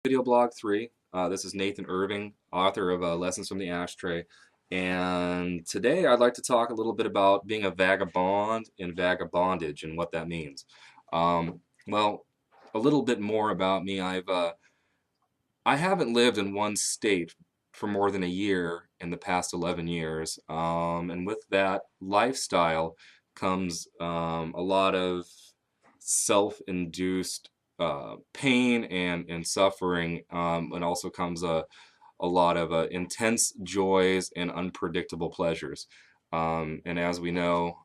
Video blog 3. This is Nathan Irving, author of Lessons from the Ashtray. And today I'd like to talk a little bit about being a vagabond and vagabondage and what that means. Well, a little bit more about me. I haven't lived in one state for more than a year in the past 11 years. And with that lifestyle comes a lot of self-induced pain and suffering, and also comes a lot of intense joys and unpredictable pleasures. And as we know,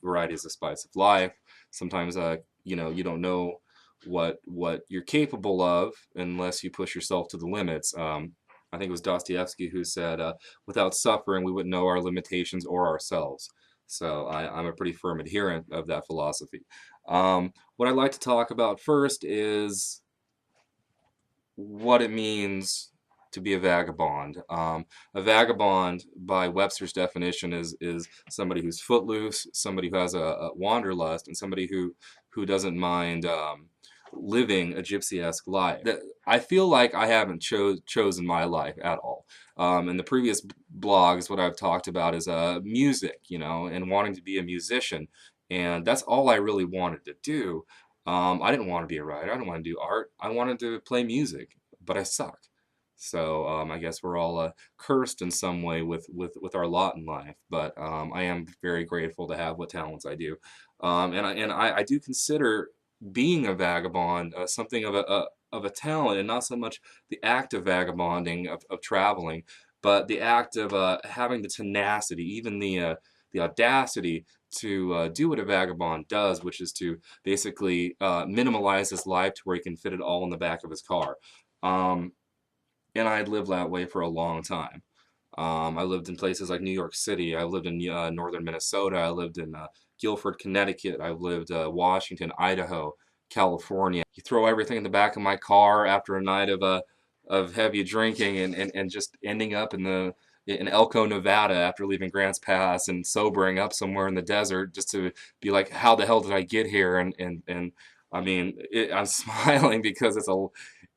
variety is the spice of life. Sometimes you don't know what you're capable of unless you push yourself to the limits. I think it was Dostoevsky who said, without suffering, we wouldn't know our limitations or ourselves. So I'm a pretty firm adherent of that philosophy. What I'd like to talk about first is what it means to be a vagabond. A vagabond, by Webster's definition, is somebody who's footloose, somebody who has a wanderlust, and somebody who doesn't mind living a gypsy-esque life. I feel like I haven't chosen my life at all. In the previous blogs, what I've talked about is music, and wanting to be a musician, and that's all I really wanted to do. I didn't want to be a writer. I didn't want to do art. I wanted to play music, but I suck. So I guess we're all cursed in some way with our lot in life. But I am very grateful to have what talents I do, and I do consider being a vagabond something of a talent, and not so much the act of vagabonding of traveling, but the act of having the tenacity, even the audacity to do what a vagabond does, which is to basically minimalize his life to where he can fit it all in the back of his car. And I'd lived that way for a long time. I lived in places like New York City. I lived in northern Minnesota. I lived in Guilford, Connecticut. I lived Washington, Idaho, California. You throw everything in the back of my car after a night of heavy drinking and just ending up in Elko, Nevada after leaving Grants Pass and sobering up somewhere in the desert just to be like, how the hell did I get here? And I mean, I'm smiling because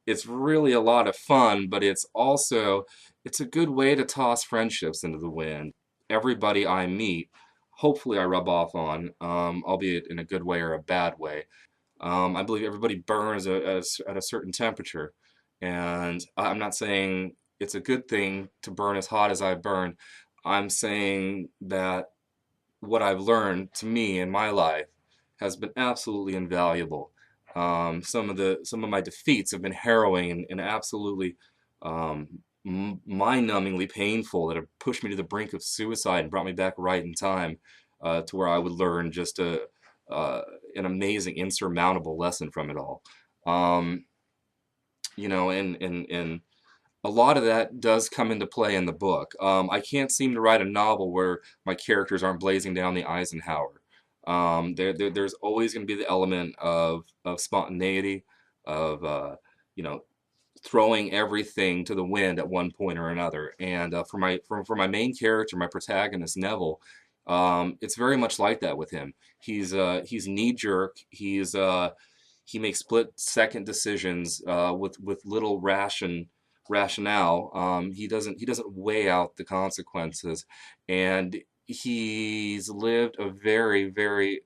it's really a lot of fun, but it's a good way to toss friendships into the wind. Everybody I meet, hopefully I rub off on, albeit in a good way or a bad way. I believe everybody burns at a certain temperature, and I'm not saying it's a good thing to burn as hot as I burn. I'm saying that what I've learned to me in my life has been absolutely invaluable. Some of my defeats have been harrowing and absolutely mind-numbingly painful, that have pushed me to the brink of suicide and brought me back right in time to where I would learn just an amazing, insurmountable lesson from it all. And a lot of that does come into play in the book. I can't seem to write a novel where my characters aren't blazing down the Eisenhower. There's always going to be the element of spontaneity, of throwing everything to the wind at one point or another. And for my main character, my protagonist Neville, it's very much like that with him. He's knee-jerk. He makes split-second decisions with little rationale. He doesn't weigh out the consequences, and he's lived a very, very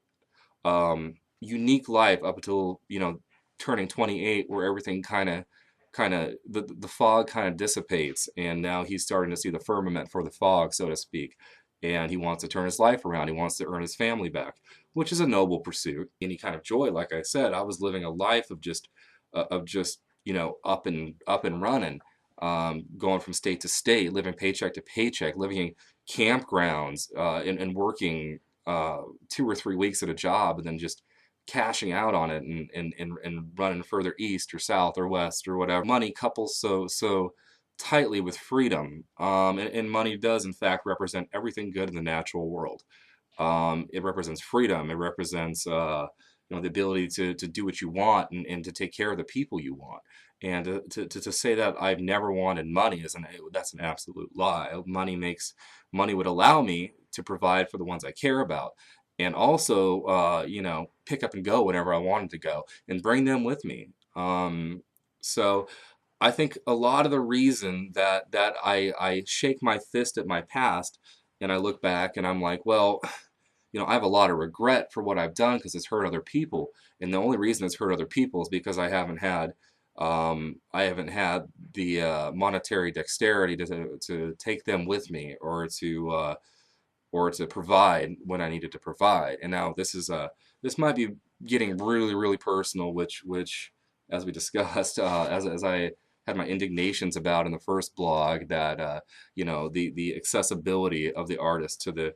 unique life up until turning 28, where everything the fog kind of dissipates, and now he's starting to see the firmament for the fog, so to speak. And he wants to turn his life around. He wants to earn his family back, which is a noble pursuit. Any kind of joy, like I said, I was living a life of just up and running, going from state to state, living paycheck to paycheck, living in campgrounds, and working 2 or 3 weeks at a job, and then just cashing out on it and running further east or south or west or whatever. Money couples so tightly with freedom, and money does in fact represent everything good in the natural world. It represents freedom. It represents the ability to do what you want and to take care of the people you want. And to say that I've never wanted money that's an absolute lie. Money would allow me to provide for the ones I care about, and also pick up and go whenever I wanted to go and bring them with me. So I think a lot of the reason that I shake my fist at my past and I look back and I'm like, well, I have a lot of regret for what I've done because it's hurt other people, and the only reason it's hurt other people is because I haven't had the monetary dexterity to take them with me, or to provide when I needed to provide. And now this might be getting really really personal, which as we discussed, as I had my indignations about in the first blog, that the accessibility of the artist to the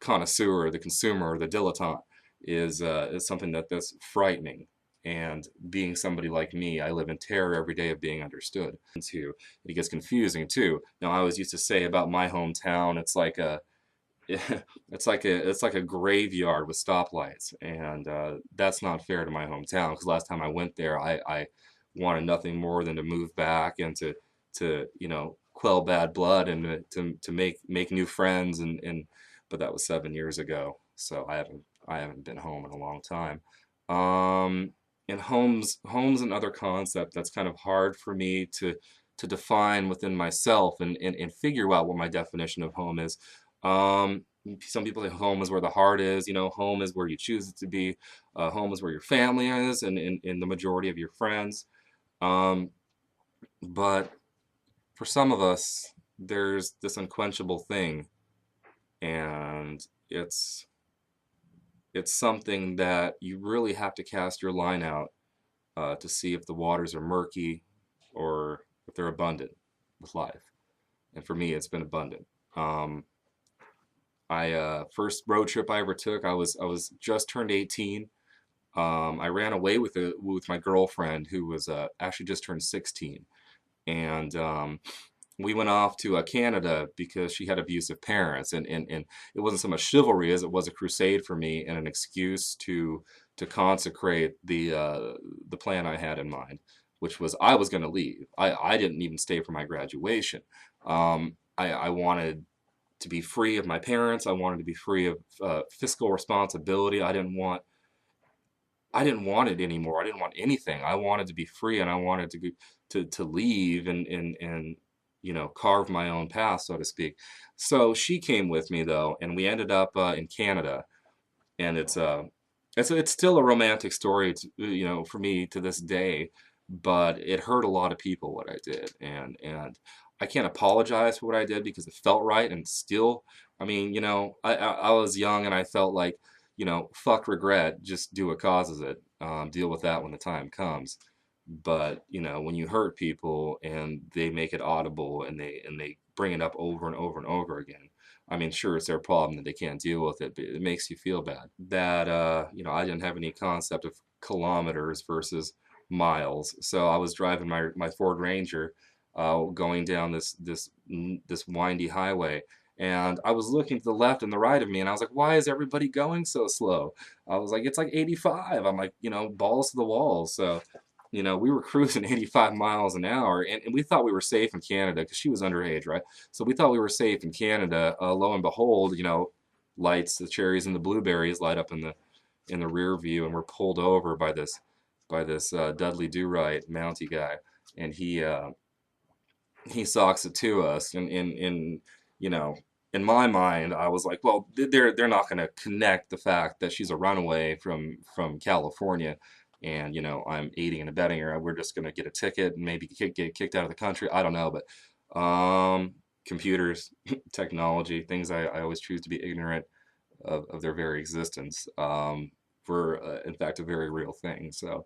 connoisseur, the consumer, the dilettante is something that's frightening. And being somebody like me, I live in terror every day of being understood. It gets confusing too. Now, I always used to say about my hometown, it's like a it's like a graveyard with stoplights, and that's not fair to my hometown. Because last time I went there, I wanted nothing more than to move back and to quell bad blood and to make new friends, and but that was 7 years ago, so I haven't been home in a long time. Um, and home's another concept that's kind of hard for me to define within myself, and figure out what my definition of home is. Um, some people say home is where the heart is. Home is where you choose it to be. Home is where your family is, and the majority of your friends. Um, but for some of us, there's this unquenchable thing, and it's something that you really have to cast your line out to see if the waters are murky or if they're abundant with life. And for me, it's been abundant. I First road trip I ever took, I was just turned 18. I ran away with my girlfriend, who was actually just turned 16, and we went off to Canada because she had abusive parents, and it wasn't so much chivalry as it was a crusade for me and an excuse to consecrate the plan I had in mind, which was I was going to leave. I didn't even stay for my graduation. I wanted to be free of my parents. I wanted to be free of fiscal responsibility. I didn't want it anymore. I didn't want anything. I wanted to be free, and I wanted to leave and carve my own path, so to speak. So she came with me though, and we ended up in Canada, and it's still a romantic story, for me to this day, but it hurt a lot of people what I did, and I can't apologize for what I did because it felt right, and still, I mean, I was young and I felt like, fuck regret, just do what causes it, deal with that when the time comes. But when you hurt people and they make it audible, and they bring it up over and over and over again, I mean, sure, it's their problem that they can't deal with it, but it makes you feel bad. That I didn't have any concept of kilometers versus miles, so I was driving my Ford Ranger, going down this windy highway, and I was looking to the left and the right of me, and I was like, why is everybody going so slow? I was like, it's like 85. I'm like, balls to the walls. So we were cruising 85 miles an hour, and we thought we were safe in Canada because she was underage, right? So we thought we were safe in Canada. Lo and behold, lights, the cherries and the blueberries light up in the rear view, and we're pulled over by this Dudley Do-Right Mountie guy, and he socks it to us, and in my mind, I was like, well, they're not going to connect the fact that she's a runaway from California, and I'm aiding and abetting her. We're just going to get a ticket and maybe get kicked out of the country. I don't know, but computers, technology, things I always choose to be ignorant of their very existence, were in fact a very real thing. So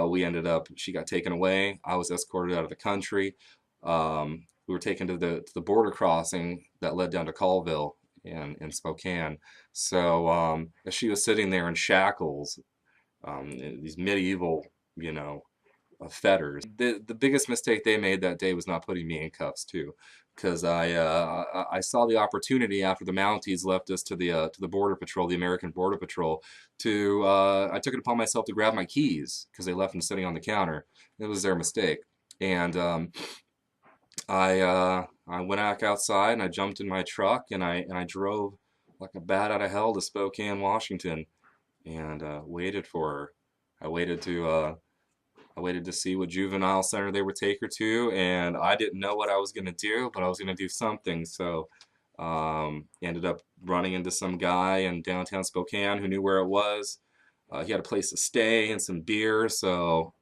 we ended up, she got taken away. I was escorted out of the country. We were taken to the border crossing that led down to Colville in Spokane. So as she was sitting there in shackles, these medieval, fetters. The biggest mistake they made that day was not putting me in cuffs too, because I saw the opportunity after the Mounties left us to the Border Patrol, the American Border Patrol, I took it upon myself to grab my keys because they left them sitting on the counter. It was their mistake, and I went back outside and I jumped in my truck and I drove like a bat out of hell to Spokane, Washington, and waited for her. I waited to I waited to see what juvenile center they would take her to, and I didn't know what I was gonna do, but I was gonna do something. So ended up running into some guy in downtown Spokane who knew where it was. He had a place to stay and some beer, so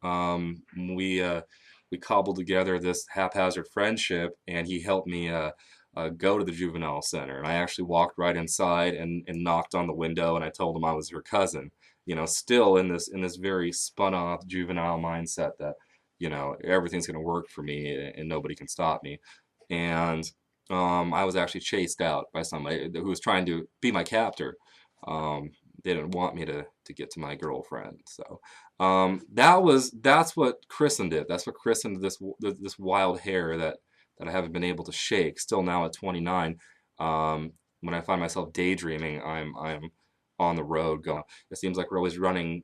we cobbled together this haphazard friendship, and he helped me go to the juvenile center. And I actually walked right inside and knocked on the window, and I told him I was her cousin. Still in this very spun off juvenile mindset that everything's going to work for me and nobody can stop me. And I was actually chased out by somebody who was trying to be my captor. They didn't want me to get to my girlfriend. So that's what christened it. That's what christened this wild hair that I haven't been able to shake. Still now at 29, when I find myself daydreaming, I'm on the road going. It seems like we're always running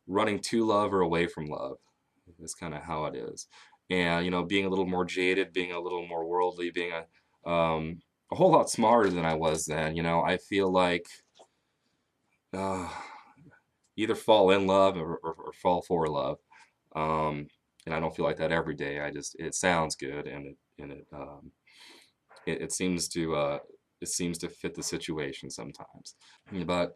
to love or away from love. Is kind of how it is. And being a little more jaded, being a little more worldly, being a whole lot smarter than I was then. I feel like uh, either fall in love or fall for love. And I don't feel like that every day. It sounds good, and it seems to fit the situation sometimes. But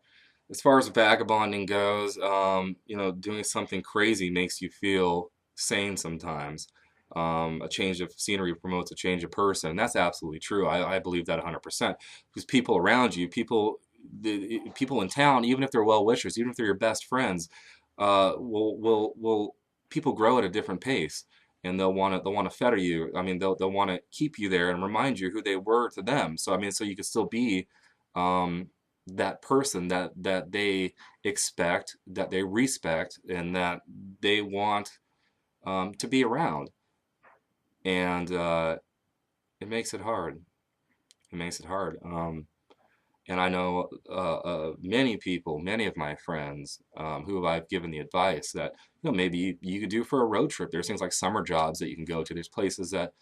as far as vagabonding goes, doing something crazy makes you feel sane sometimes. A change of scenery promotes a change of person. That's absolutely true. I believe that 100%. Because people around you, people in town, even if they're well wishers, even if they're your best friends, will people grow at a different pace, and they'll want to fetter you. I mean, they'll want to keep you there and remind you who they were to them. So I mean, so you can still be that person that they expect, that they respect, and that they want to be around. And it makes it hard. It makes it hard. And I know many people, many of my friends, who I've given the advice that maybe you could do for a road trip. There's things like summer jobs that you can go to. There's places that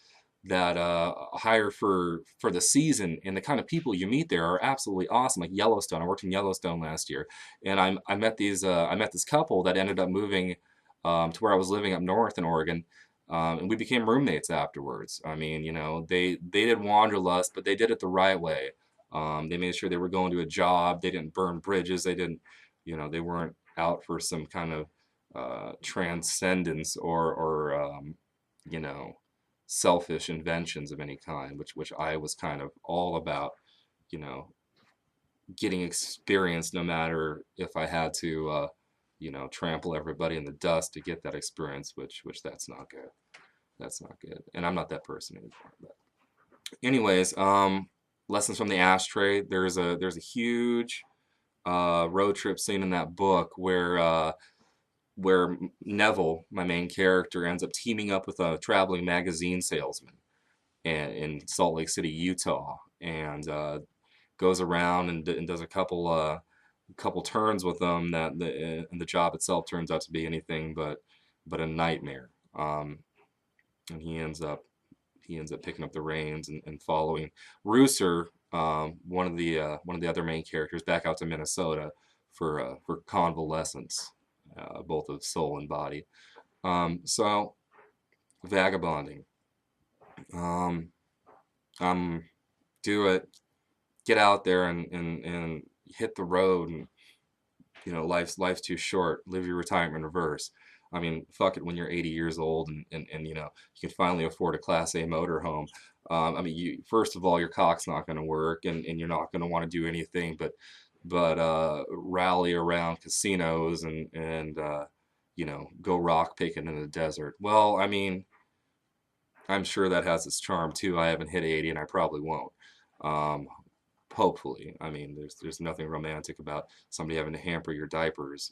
hire for the season, and the kind of people you meet there are absolutely awesome. Like Yellowstone, I worked in Yellowstone last year, and I met this couple that ended up moving to where I was living up north in Oregon. And we became roommates afterwards. I mean, they did wanderlust, but they did it the right way. They made sure they were going to a job. They didn't burn bridges. They didn't, they weren't out for some kind of transcendence or selfish inventions of any kind, which I was kind of all about, you know, getting experience no matter if I had to, trample everybody in the dust to get that experience, which that's not good. That's not good. And I'm not that person anymore. But anyways, lessons from the Ashtray. There's a huge road trip scene in that book where Neville, my main character, ends up teaming up with a traveling magazine salesman in Salt Lake City, Utah, and goes around and does a couple turns with them and the job itself turns out to be anything but a nightmare. And he ends up picking up the reins and following Rooster, one of the other main characters, back out to Minnesota for convalescence, both of soul and body. So vagabonding, do it, get out there and hit the road, and life's too short. Live your retirement reverse. I mean, fuck it when you're 80 years old and you can finally afford a Class A motorhome. I mean, first of all, your cock's not going to work, and you're not going to want to do anything but rally around casinos and go rock picking in the desert. Well, I mean, I'm sure that has its charm too. I haven't hit 80, and I probably won't. Hopefully. I mean, there's nothing romantic about somebody having to hamper your diapers